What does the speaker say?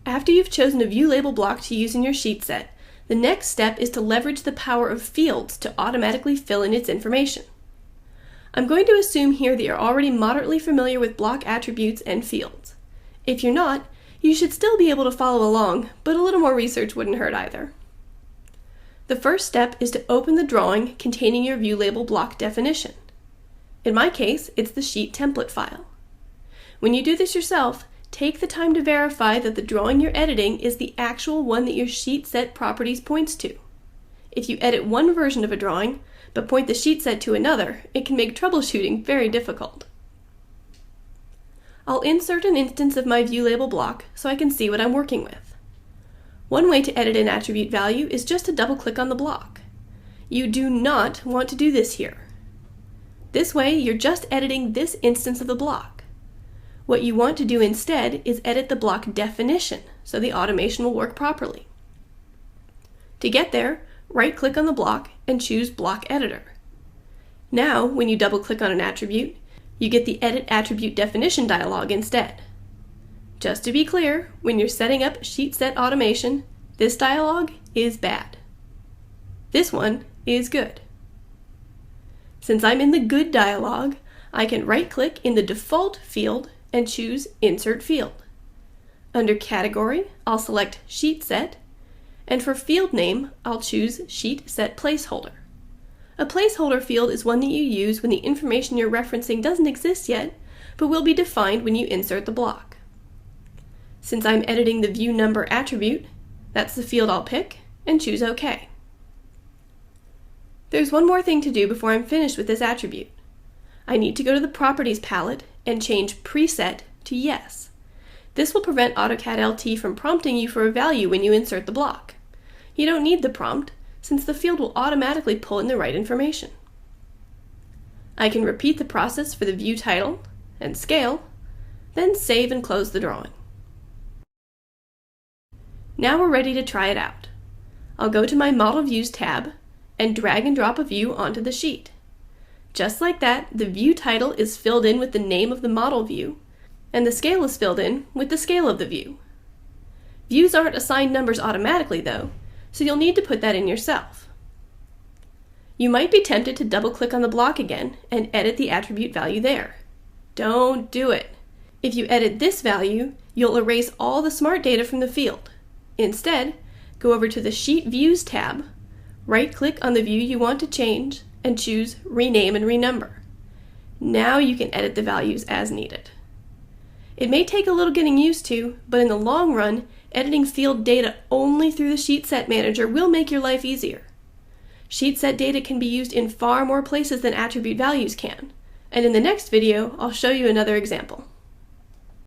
After you've chosen a view label block to use in your sheet set, the next step is to leverage the power of fields to automatically fill in its information. I'm going to assume here that you're already moderately familiar with block attributes and fields. If you're not, you should still be able to follow along, but a little more research wouldn't hurt either. The first step is to open the drawing containing your view label block definition. In my case, it's the sheet template file. When you do this yourself, take the time to verify that the drawing you're editing is the actual one that your sheet set properties points to. If you edit one version of a drawing, but point the sheet set to another, it can make troubleshooting very difficult. I'll insert an instance of my view label block so I can see what I'm working with. One way to edit an attribute value is just to double-click on the block. You do not want to do this here. This way, you're just editing this instance of the block. What you want to do instead is edit the block definition so the automation will work properly. To get there, right-click on the block and choose Block Editor. Now, when you double-click on an attribute, you get the Edit Attribute Definition dialog instead. Just to be clear, when you're setting up sheet set automation, this dialog is bad. This one is good. Since I'm in the Good dialog, I can right-click in the Default field and choose Insert Field. Under Category, I'll select Sheet Set, and for field name, I'll choose Sheet Set Placeholder. A placeholder field is one that you use when the information you're referencing doesn't exist yet, but will be defined when you insert the block. Since I'm editing the View Number attribute, that's the field I'll pick, and choose OK. There's one more thing to do before I'm finished with this attribute. I need to go to the Properties palette and change Preset to Yes. This will prevent AutoCAD LT from prompting you for a value when you insert the block. You don't need the prompt, since the field will automatically pull in the right information. I can repeat the process for the view title and scale, then save and close the drawing. Now we're ready to try it out. I'll go to my Model Views tab and drag and drop a view onto the sheet. Just like that, the view title is filled in with the name of the model view, and the scale is filled in with the scale of the view. Views aren't assigned numbers automatically though, so you'll need to put that in yourself. You might be tempted to double-click on the block again and edit the attribute value there. Don't do it. If you edit this value, you'll erase all the smart data from the field. Instead, go over to the Sheet Views tab, right-click on the view you want to change, and choose Rename and Renumber. Now you can edit the values as needed. It may take a little getting used to, but in the long run, editing field data only through the Sheet Set Manager will make your life easier. Sheet set data can be used in far more places than attribute values can, and in the next video, I'll show you another example.